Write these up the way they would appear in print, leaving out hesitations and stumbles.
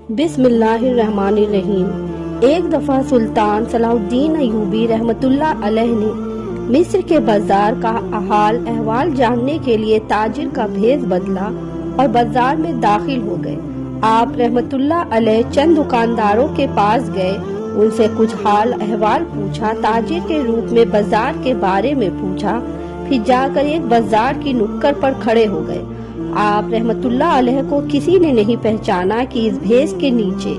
بسم اللہ الرحمن الرحیم۔ ایک دفعہ سلطان صلاح الدین ایوبی رحمۃ اللہ علیہ نے مصر کے بازار کا حال احوال جاننے کے لیے تاجر کا بھیس بدلا اور بازار میں داخل ہو گئے۔ آپ رحمۃ اللہ علیہ چند دکانداروں کے پاس گئے، ان سے کچھ حال احوال پوچھا، تاجر کے روپ میں بازار کے بارے میں پوچھا، پھر جا کر ایک بازار کی نکڑ پر کھڑے ہو گئے۔ آپ رحمت اللہ علیہ کو کسی نے نہیں پہچانا کہ اس بھیس کے نیچے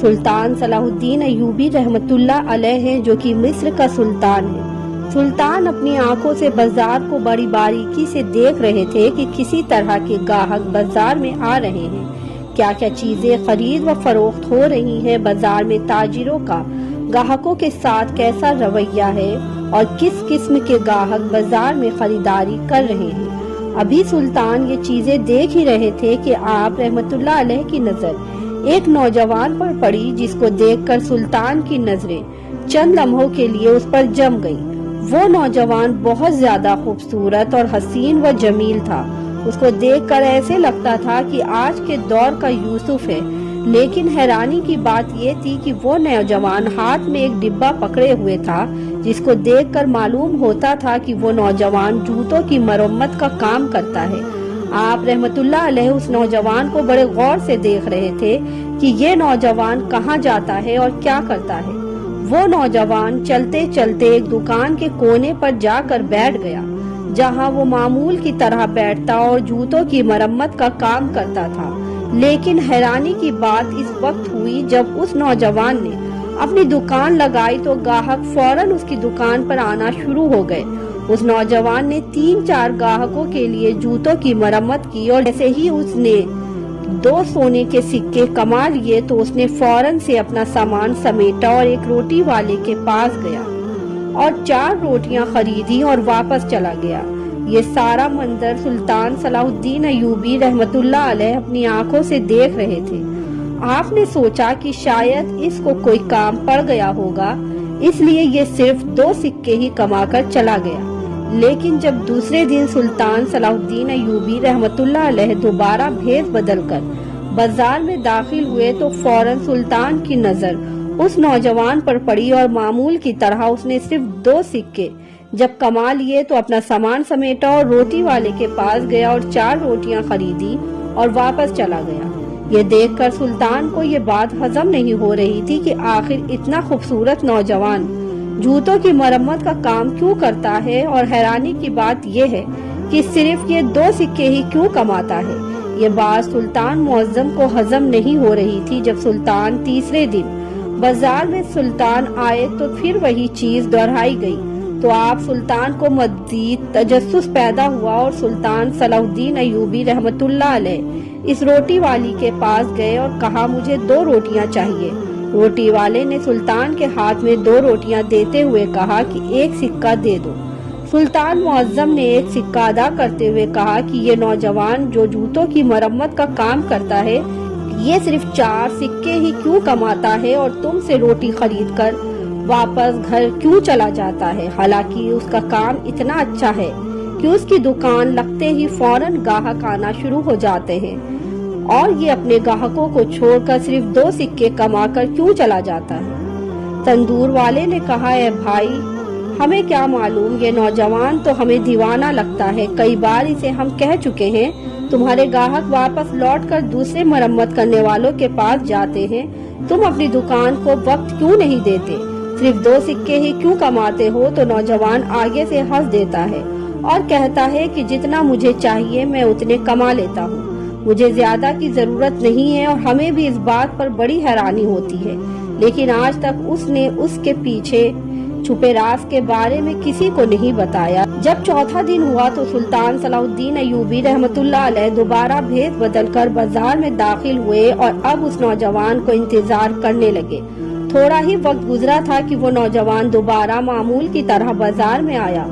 سلطان صلاح الدین ایوبی رحمت اللہ علیہ ہیں، جو کہ مصر کا سلطان ہے۔ سلطان اپنی آنکھوں سے بازار کو بڑی باریکی سے دیکھ رہے تھے کہ کسی طرح کے گاہک بازار میں آ رہے ہیں، کیا کیا چیزیں خرید و فروخت ہو رہی ہیں، بازار میں تاجروں کا گاہکوں کے ساتھ کیسا رویہ ہے اور کس قسم کے گاہک بازار میں خریداری کر رہے ہیں۔ ابھی سلطان یہ چیزیں دیکھ ہی رہے تھے کہ آپ رحمت اللہ علیہ کی نظر ایک نوجوان پر پڑی، جس کو دیکھ کر سلطان کی نظریں چند لمحوں کے لیے اس پر جم گئیں۔ وہ نوجوان بہت زیادہ خوبصورت اور حسین و جمیل تھا۔ اس کو دیکھ کر ایسے لگتا تھا کہ آج کے دور کا یوسف ہے، لیکن حیرانی کی بات یہ تھی کہ وہ نوجوان ہاتھ میں ایک ڈبہ پکڑے ہوئے تھا، جس کو دیکھ کر معلوم ہوتا تھا کہ وہ نوجوان جوتوں کی مرمت کا کام کرتا ہے۔ آپ رحمت اللہ علیہ اس نوجوان کو بڑے غور سے دیکھ رہے تھے کہ یہ نوجوان کہاں جاتا ہے اور کیا کرتا ہے۔ وہ نوجوان چلتے چلتے ایک دکان کے کونے پر جا کر بیٹھ گیا، جہاں وہ معمول کی طرح بیٹھتا اور جوتوں کی مرمت کا کام کرتا تھا۔ لیکن حیرانی کی بات اس وقت ہوئی جب اس نوجوان نے اپنی دکان لگائی تو گاہک فوراً اس کی دکان پر آنا شروع ہو گئے۔ اس نوجوان نے 3-4 گاہکوں کے لیے جوتوں کی مرمت کی، اور جیسے ہی اس نے 2 سونے کے سکے کما لیے تو اس نے فوراً سے اپنا سامان سمیٹا اور ایک روٹی والے کے پاس گیا اور 4 روٹیاں خریدی اور واپس چلا گیا۔ یہ سارا منظر سلطان صلاح الدین ایوبی رحمت اللہ علیہ اپنی آنکھوں سے دیکھ رہے تھے۔ آپ نے سوچا کہ شاید اس کو کوئی کام پڑ گیا ہوگا، اس لیے یہ صرف 2 سکے ہی کما کر چلا گیا۔ لیکن جب دوسرے دن سلطان صلاح الدین ایوبی رحمت اللہ علیہ دوبارہ بھیس بدل کر بازار میں داخل ہوئے تو فوراً سلطان کی نظر اس نوجوان پر پڑی، اور معمول کی طرح اس نے صرف 2 سکے جب کما لیے تو اپنا سامان سمیٹا اور روٹی والے کے پاس گیا اور 4 روٹیاں خریدی اور واپس چلا گیا۔ یہ دیکھ کر سلطان کو یہ بات ہضم نہیں ہو رہی تھی کہ آخر اتنا خوبصورت نوجوان جوتوں کی مرمت کا کام کیوں کرتا ہے، اور حیرانی کی بات یہ ہے کہ صرف یہ 2 سکے ہی کیوں کماتا ہے۔ یہ بات سلطان معظم کو ہضم نہیں ہو رہی تھی۔ جب سلطان تیسرے دن بازار میں سلطان آئے تو پھر وہی چیز دہرائی گئی، تو آپ سلطان کو مزید تجسس پیدا ہوا اور سلطان صلاح الدین ایوبی رحمت اللہ علیہ اس روٹی والی کے پاس گئے اور کہا، مجھے 2 روٹیاں چاہیے۔ روٹی والے نے سلطان کے ہاتھ میں 2 روٹیاں دیتے ہوئے کہا کہ 1 سکہ دے دو۔ سلطان معظم نے 1 سکہ ادا کرتے ہوئے کہا کہ یہ نوجوان جو جوتوں کی مرمت کا کام کرتا ہے، یہ صرف 4 سکے ہی کیوں کماتا ہے اور تم سے روٹی خرید کر واپس گھر کیوں چلا جاتا ہے، حالانکہ اس کا کام اتنا اچھا ہے کہ اس کی دکان لگتے ہی فوراً گاہک آنا شروع ہو جاتے ہیں، اور یہ اپنے گاہکوں کو چھوڑ کر صرف 2 سکے کما کر کیوں چلا جاتا ہے۔ تندور والے نے کہا، اے بھائی، ہمیں کیا معلوم، یہ نوجوان تو ہمیں دیوانہ لگتا ہے، کئی بار اسے ہم کہہ چکے ہیں، تمہارے گاہک واپس لوٹ کر دوسرے مرمت کرنے والوں کے پاس جاتے ہیں، تم اپنی دکان کو وقت کیوں نہیں دیتے، صرف 2 سکے ہی کیوں کماتے ہو۔ تو نوجوان آگے سے ہنس دیتا ہے اور کہتا ہے کہ جتنا مجھے چاہیے میں اتنے کما لیتا ہوں، مجھے زیادہ کی ضرورت نہیں ہے، اور ہمیں بھی اس بات پر بڑی حیرانی ہوتی ہے، لیکن آج تک اس نے اس کے پیچھے چھپے راز کے بارے میں کسی کو نہیں بتایا۔ جب 4تھا دن ہوا تو سلطان صلاح الدین ایوبی رحمت اللہ علیہ دوبارہ بھیس بدل کر بازار میں داخل ہوئے اور اب اس نوجوان کو انتظار کرنے لگے۔ تھوڑا ہی وقت گزرا تھا کہ وہ نوجوان دوبارہ معمول کی طرح بازار میں آیا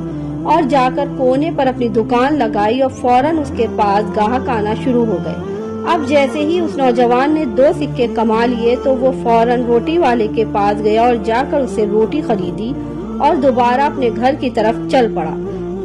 اور جا کر کونے پر اپنی دکان لگائی، اور فوراً اس کے پاس گاہک آنا شروع ہو گئے۔ اب جیسے ہی اس نوجوان نے 2 سکے کما لیے تو وہ فوراً روٹی والے کے پاس گیا اور جا کر اسے روٹی خریدی اور دوبارہ اپنے گھر کی طرف چل پڑا۔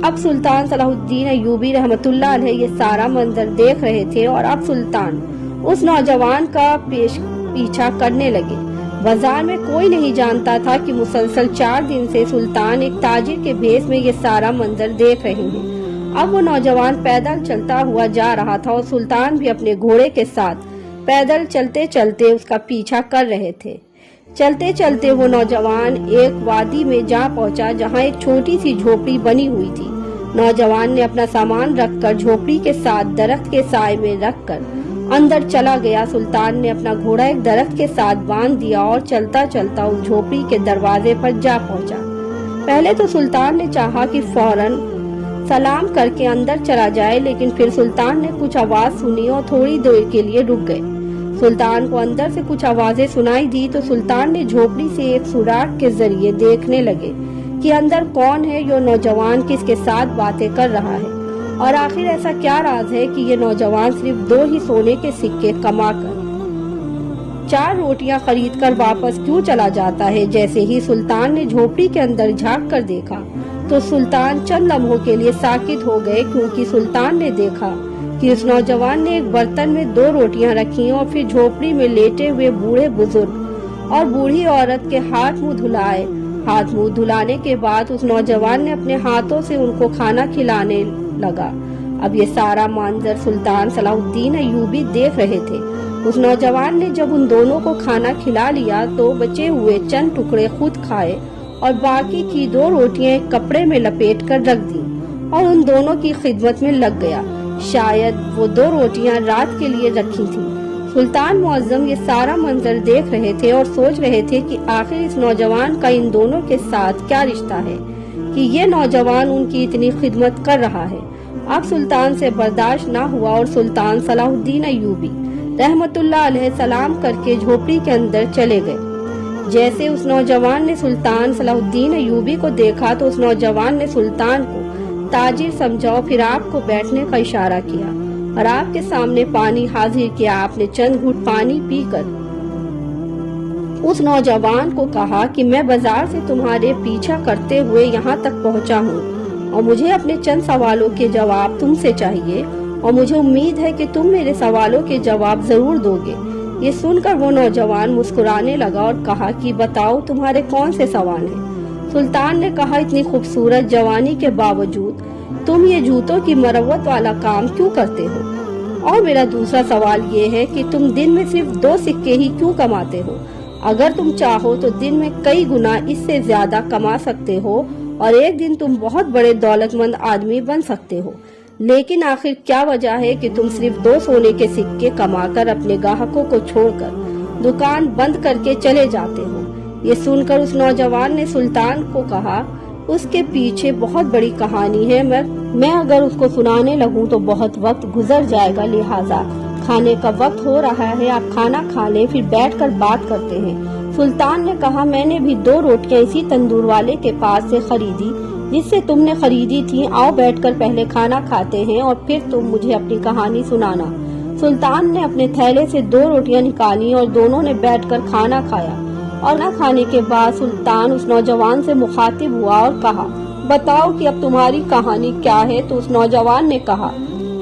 اب سلطان صلاح الدین ایوبی رحمت اللہ علیہ یہ سارا منظر دیکھ رہے تھے، اور اب سلطان اس نوجوان کا پیش پیچھا کرنے لگے۔ بازار میں کوئی نہیں جانتا تھا کہ مسلسل 4 دن سے سلطان ایک تاجر کے بھیس میں یہ سارا منظر دیکھ رہے ہیں۔ اب وہ نوجوان پیدل چلتا ہوا جا رہا تھا اور سلطان بھی اپنے گھوڑے کے ساتھ پیدل چلتے چلتے اس کا پیچھا کر رہے تھے۔ چلتے چلتے وہ نوجوان ایک وادی میں جا پہنچا جہاں ایک چھوٹی سی جھوپڑی بنی ہوئی تھی۔ نوجوان نے اپنا سامان رکھ کر جھوپڑی کے ساتھ درخت کے سائے میں رکھ کر اندر چلا گیا۔ سلطان نے اپنا گھوڑا ایک درخت کے ساتھ باندھ دیا اور چلتا چلتا اس جھوپڑی کے دروازے پر جا پہنچا۔ پہلے تو سلطان نے چاہا کہ فوراً سلام کر کے اندر چلا جائے، لیکن پھر سلطان نے کچھ آواز سنی اور تھوڑی دیر کے لیے رک گئے۔ سلطان کو اندر سے کچھ آوازیں سنائی دی تو سلطان نے جھوپڑی سے ایک سوراخ کے ذریعے دیکھنے لگے کہ اندر کون ہے، یہ نوجوان کس کے ساتھ باتیں کر رہا ہے، اور آخر ایسا کیا راز ہے کہ یہ نوجوان صرف 2 ہی سونے کے سکے کما کر 4 روٹیاں خرید کر واپس کیوں چلا جاتا ہے۔ جیسے ہی سلطان نے جھوپڑی کے اندر جھانک کر دیکھا تو سلطان چند لمحوں کے لیے ساکت ہو گئے، کیونکہ سلطان نے دیکھا کہ اس نوجوان نے ایک برتن میں 2 روٹیاں رکھی اور پھر جھوپڑی میں لیٹے ہوئے بوڑھے بزرگ اور بوڑھی عورت کے ہاتھ منہ دھلائے۔ ہاتھ منہ دھلانے کے بعد اس نوجوان نے اپنے ہاتھوں سے ان کو کھانا کھلانے لگا۔ اب یہ سارا منظر سلطان صلاح الدین ایوبی دیکھ رہے تھے۔ اس نوجوان نے جب ان دونوں کو کھانا کھلا لیا تو بچے ہوئے چند ٹکڑے خود کھائے اور باقی کی 2 روٹیاں ایک کپڑے میں لپیٹ کر رکھ دیں اور ان دونوں کی خدمت میں لگ گیا۔ شاید وہ 2 روٹیاں رات کے لیے رکھی تھیں۔ سلطان معظم یہ سارا منظر دیکھ رہے تھے اور سوچ رہے تھے کہ آخر اس نوجوان کا ان دونوں کے ساتھ کیا رشتہ ہے کہ یہ نوجوان ان کی اتنی خدمت کر رہا ہے۔ اب سلطان سے برداشت نہ ہوا اور سلطان صلاح الدین ایوبی رحمت اللہ علیہ سلام کر کے جھوپڑی کے اندر چلے گئے۔ جیسے اس نوجوان نے سلطان صلاح الدین ایوبی کو دیکھا تو اس نوجوان نے سلطان کو تاجر سمجھا اور پھر آپ کو بیٹھنے کا اشارہ کیا اور آپ کے سامنے پانی حاضر کیا۔ آپ نے چند گھٹ پانی پی کر اس نوجوان کو کہا کہ میں بازار سے تمہارے پیچھا کرتے ہوئے یہاں تک پہنچا ہوں اور مجھے اپنے چند سوالوں کے جواب تم سے چاہیے اور مجھے امید ہے کہ تم میرے سوالوں کے جواب ضرور دو گے۔ یہ سن کر وہ نوجوان مسکرانے لگا اور کہا کہ بتاؤ تمہارے کون سے سوال ہیں۔ سلطان نے کہا اتنی خوبصورت جوانی کے باوجود تم یہ جوتوں کی مروت والا کام کیوں کرتے ہو، اور میرا دوسرا سوال یہ ہے کہ تم دن میں صرف 2 سکے ہی کیوں کماتے ہو؟ اگر تم چاہو تو دن میں کئی گنا اس سے زیادہ کما سکتے ہو اور ایک دن تم بہت بڑے دولت مند آدمی بن سکتے ہو، لیکن آخر کیا وجہ ہے کہ تم صرف 2 سونے کے سکے کما کر اپنے گاہکوں کو چھوڑ کر دکان بند کر کے چلے جاتے ہو؟ یہ سن کر اس نوجوان نے سلطان کو کہا اس کے پیچھے بہت بڑی کہانی ہے، میں اگر اس کو سنانے لگوں تو بہت وقت گزر جائے گا، لہٰذا کھانے کا وقت ہو رہا ہے، آپ کھانا کھا لیں پھر بیٹھ کر بات کرتے ہیں۔ سلطان نے کہا میں نے بھی 2 روٹیاں اسی تندور والے کے پاس سے خریدی جس سے تم نے خریدی تھی، آؤ بیٹھ کر پہلے کھانا کھاتے ہیں اور پھر تم مجھے اپنی کہانی سنانا۔ سلطان نے اپنے تھیلے سے 2 روٹیاں نکالی اور دونوں نے بیٹھ کر کھانا کھایا، اور کھانا کھانے کے بعد سلطان اس نوجوان سے مخاطب ہوا اور کہا بتاؤ کہ اب تمہاری کہانی کیا ہے؟ تو اس نوجوان نے کہا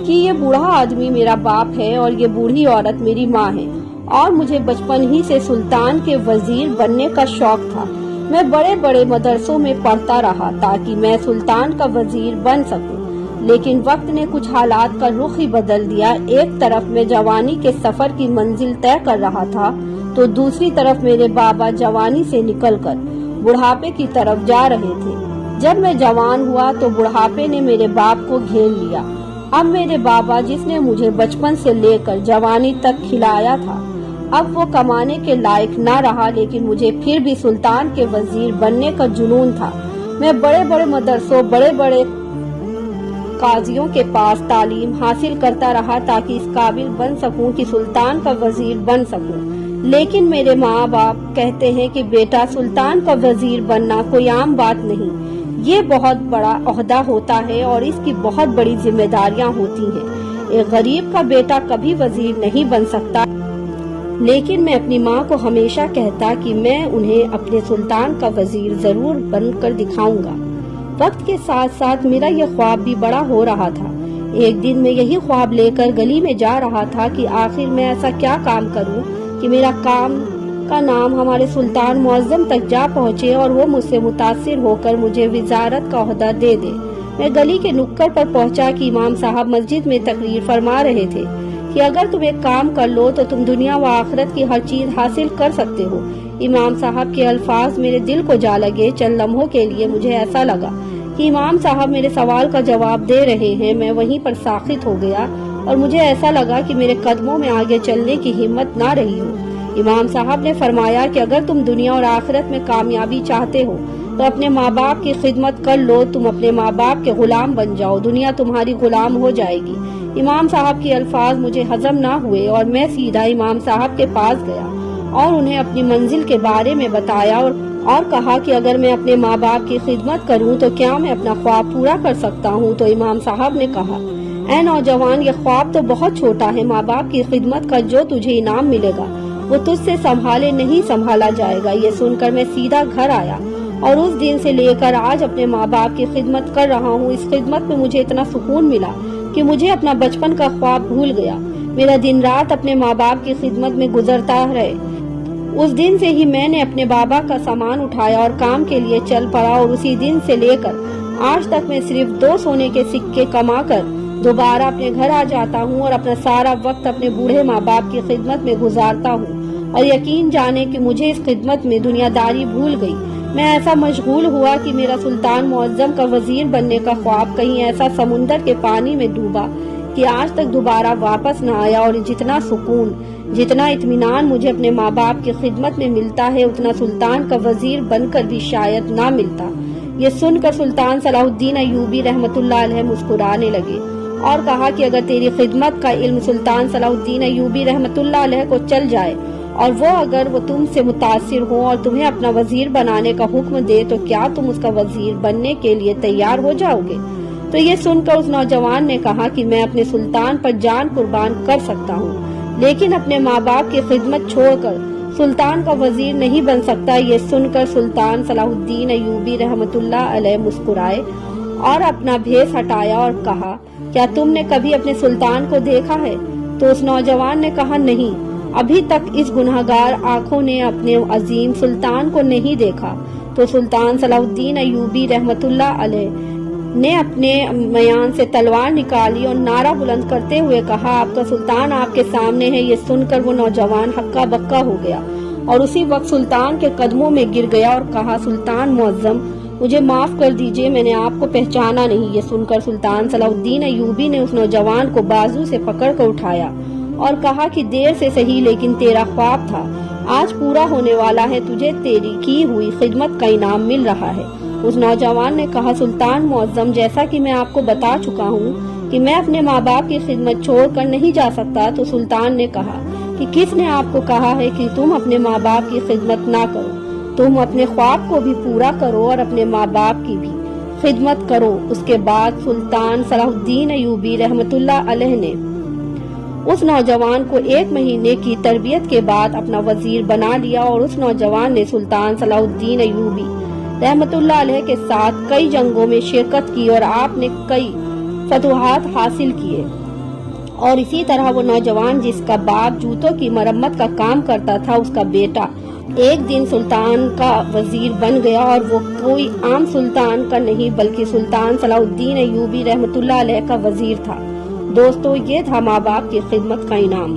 کہ یہ بوڑھا آدمی میرا باپ ہے اور یہ بوڑھی عورت میری ماں ہے، اور مجھے بچپن ہی سے سلطان کے وزیر بننے کا شوق تھا۔ میں بڑے بڑے مدرسوں میں پڑھتا رہا تاکہ میں سلطان کا وزیر بن سکوں، لیکن وقت نے کچھ حالات کا رخ ہی بدل دیا۔ ایک طرف میں جوانی کے سفر کی منزل طے کر رہا تھا تو دوسری طرف میرے بابا جوانی سے نکل کر بڑھاپے کی طرف جا رہے تھے۔ جب میں جوان ہوا تو بڑھاپے نے میرے باپ کو گھیر لیا۔ اب میرے بابا جس نے مجھے بچپن سے لے کر جوانی تک کھلایا تھا اب وہ کمانے کے لائق نہ رہا، لیکن مجھے پھر بھی سلطان کے وزیر بننے کا جنون تھا۔ میں بڑے بڑے مدرسوں، بڑے بڑے قاضیوں کے پاس تعلیم حاصل کرتا رہا تاکہ اس قابل بن سکوں کہ سلطان کا وزیر بن سکوں، لیکن میرے ماں باپ کہتے ہیں کہ بیٹا سلطان کا وزیر بننا کوئی عام بات نہیں، یہ بہت بڑا عہدہ ہوتا ہے اور اس کی بہت بڑی ذمہ داریاں ہوتی ہیں۔ ایک غریب کا بیٹا کبھی وزیر نہیں بن سکتا، لیکن میں اپنی ماں کو ہمیشہ کہتا کہ میں انہیں اپنے سلطان کا وزیر ضرور بن کر دکھاؤں گا۔ وقت کے ساتھ ساتھ میرا یہ خواب بھی بڑا ہو رہا تھا۔ ایک دن میں یہی خواب لے کر گلی میں جا رہا تھا کہ آخر میں ایسا کیا کام کروں کہ میرا کام کا نام ہمارے سلطان معظم تک جا پہنچے اور وہ مجھ سے متاثر ہو کر مجھے وزارت کا عہدہ دے دے۔ میں گلی کے نکڑ پر پہنچا کہ امام صاحب مسجد میں تقریر فرما رہے تھے کہ اگر تم ایک کام کر لو تو تم دنیا و آخرت کی ہر چیز حاصل کر سکتے ہو۔ امام صاحب کے الفاظ میرے دل کو جا لگے۔ چند لمحوں کے لیے مجھے ایسا لگا کہ امام صاحب میرے سوال کا جواب دے رہے ہیں۔ میں وہیں پر ساخت ہو گیا اور مجھے ایسا لگا کہ میرے قدموں میں آگے چلنے کی ہمت نہ رہی ہو۔ امام صاحب نے فرمایا کہ اگر تم دنیا اور آخرت میں کامیابی چاہتے ہو تو اپنے ماں باپ کی خدمت کر لو۔ تم اپنے ماں باپ کے غلام بن جاؤ، دنیا تمہاری غلام ہو جائے گی۔ امام صاحب کے الفاظ مجھے ہضم نہ ہوئے اور میں سیدھا امام صاحب کے پاس گیا اور انہیں اپنی منزل کے بارے میں بتایا اور کہا کہ اگر میں اپنے ماں باپ کی خدمت کروں تو کیا میں اپنا خواب پورا کر سکتا ہوں؟ تو امام صاحب نے کہا، اے نوجوان، یہ خواب تو بہت چھوٹا ہے۔ ماں باپ کی خدمت کا جو تجھے انعام ملے گا وہ تجھ سے سنبھالے نہیں سنبھالا جائے گا۔ یہ سن کر میں سیدھا گھر آیا اور اس دن سے لے کر آج اپنے ماں باپ کی خدمت کر رہا ہوں۔ اس خدمت میں مجھے اتنا سکون ملا کہ مجھے اپنا بچپن کا خواب بھول گیا۔ میرا دن رات اپنے ماں باپ کی خدمت میں گزرتا رہے۔ اس دن سے ہی میں نے اپنے بابا کا سامان اٹھایا اور کام کے لیے چل پڑا اور اسی دن سے لے کر آج تک میں صرف 2 سونے کے سکے کما کر دوبارہ اپنے گھر آ جاتا ہوں اور اپنا سارا وقت اپنے بوڑھے ماں باپ کی خدمت میں گزارتا ہوں۔ اور یقین جانے کہ مجھے اس خدمت میں دنیا داری بھول گئی۔ میں ایسا مشغول ہوا کہ میرا سلطان معظم کا وزیر بننے کا خواب کہیں ایسا سمندر کے پانی میں ڈوبا کہ آج تک دوبارہ واپس نہ آیا۔ اور جتنا سکون، جتنا اطمینان مجھے اپنے ماں باپ کی خدمت میں ملتا ہے اتنا سلطان کا وزیر بن کر بھی شاید نہ ملتا۔ یہ سن کر سلطان صلاح الدین ایوبی رحمت اللہ علیہ مسکرانے لگے اور کہا کہ اگر تیری خدمت کا علم سلطان صلاح الدین ایوبی رحمت اللہ علیہ کو چل جائے اور اگر وہ تم سے متاثر ہوں اور تمہیں اپنا وزیر بنانے کا حکم دے تو کیا تم اس کا وزیر بننے کے لیے تیار ہو جاؤ گے؟ تو یہ سن کر اس نوجوان نے کہا کہ میں اپنے سلطان پر جان قربان کر سکتا ہوں لیکن اپنے ماں باپ کی خدمت چھوڑ کر سلطان کا وزیر نہیں بن سکتا۔ یہ سن کر سلطان صلاح الدین ایوبی رحمت اللہ علیہ مسکرائے اور اپنا بھیس ہٹایا اور کہا، کیا تم نے کبھی اپنے سلطان کو دیکھا ہے؟ تو اس نوجوان نے کہا، نہیں، ابھی تک اس گنہگار آنکھوں نے اپنے عظیم سلطان کو نہیں دیکھا۔ تو سلطان صلاح الدین ایوبی رحمت اللہ علیہ نے اپنے میان سے تلوار نکالی اور نعرہ بلند کرتے ہوئے کہا، آپ کا سلطان آپ کے سامنے ہے۔ یہ سن کر وہ نوجوان ہکا بکا ہو گیا اور اسی وقت سلطان کے قدموں میں گر گیا اور کہا، سلطان معظم، مجھے معاف کر دیجئے، میں نے آپ کو پہچانا نہیں۔ یہ سن کر سلطان صلاح الدین ایوبی نے اس نوجوان کو بازو سے پکڑ کر اٹھایا اور کہا کہ دیر سے صحیح لیکن تیرا خواب تھا آج پورا ہونے والا ہے، تجھے تیری کی ہوئی خدمت کا انعام مل رہا ہے۔ اس نوجوان نے کہا، سلطان معظم، جیسا کہ میں آپ کو بتا چکا ہوں کہ میں اپنے ماں باپ کی خدمت چھوڑ کر نہیں جا سکتا۔ تو سلطان نے کہا کہ کس نے آپ کو کہا ہے کہ تم اپنے ماں باپ کی خدمت نہ کرو؟ تم اپنے خواب کو بھی پورا کرو اور اپنے ماں باپ کی بھی خدمت کرو۔ اس کے بعد سلطان صلاح الدین ایوبی رحمت اللہ علیہ نے اس نوجوان کو 1 مہینے کی تربیت کے بعد اپنا وزیر بنا لیا اور اس نوجوان نے سلطان صلاح الدین ایوبی رحمت اللہ علیہ کے ساتھ کئی جنگوں میں شرکت کی اور آپ نے کئی فتوحات حاصل کیے۔ اور اسی طرح وہ نوجوان جس کا باپ جوتوں کی مرمت کا کام کرتا تھا، اس کا بیٹا ایک دن سلطان کا وزیر بن گیا اور وہ کوئی عام سلطان کا نہیں بلکہ سلطان صلاح الدین ایوبی رحمت اللہ علیہ کا وزیر تھا۔ دوستو، یہ تھا ماں باپ کی خدمت کا انعام۔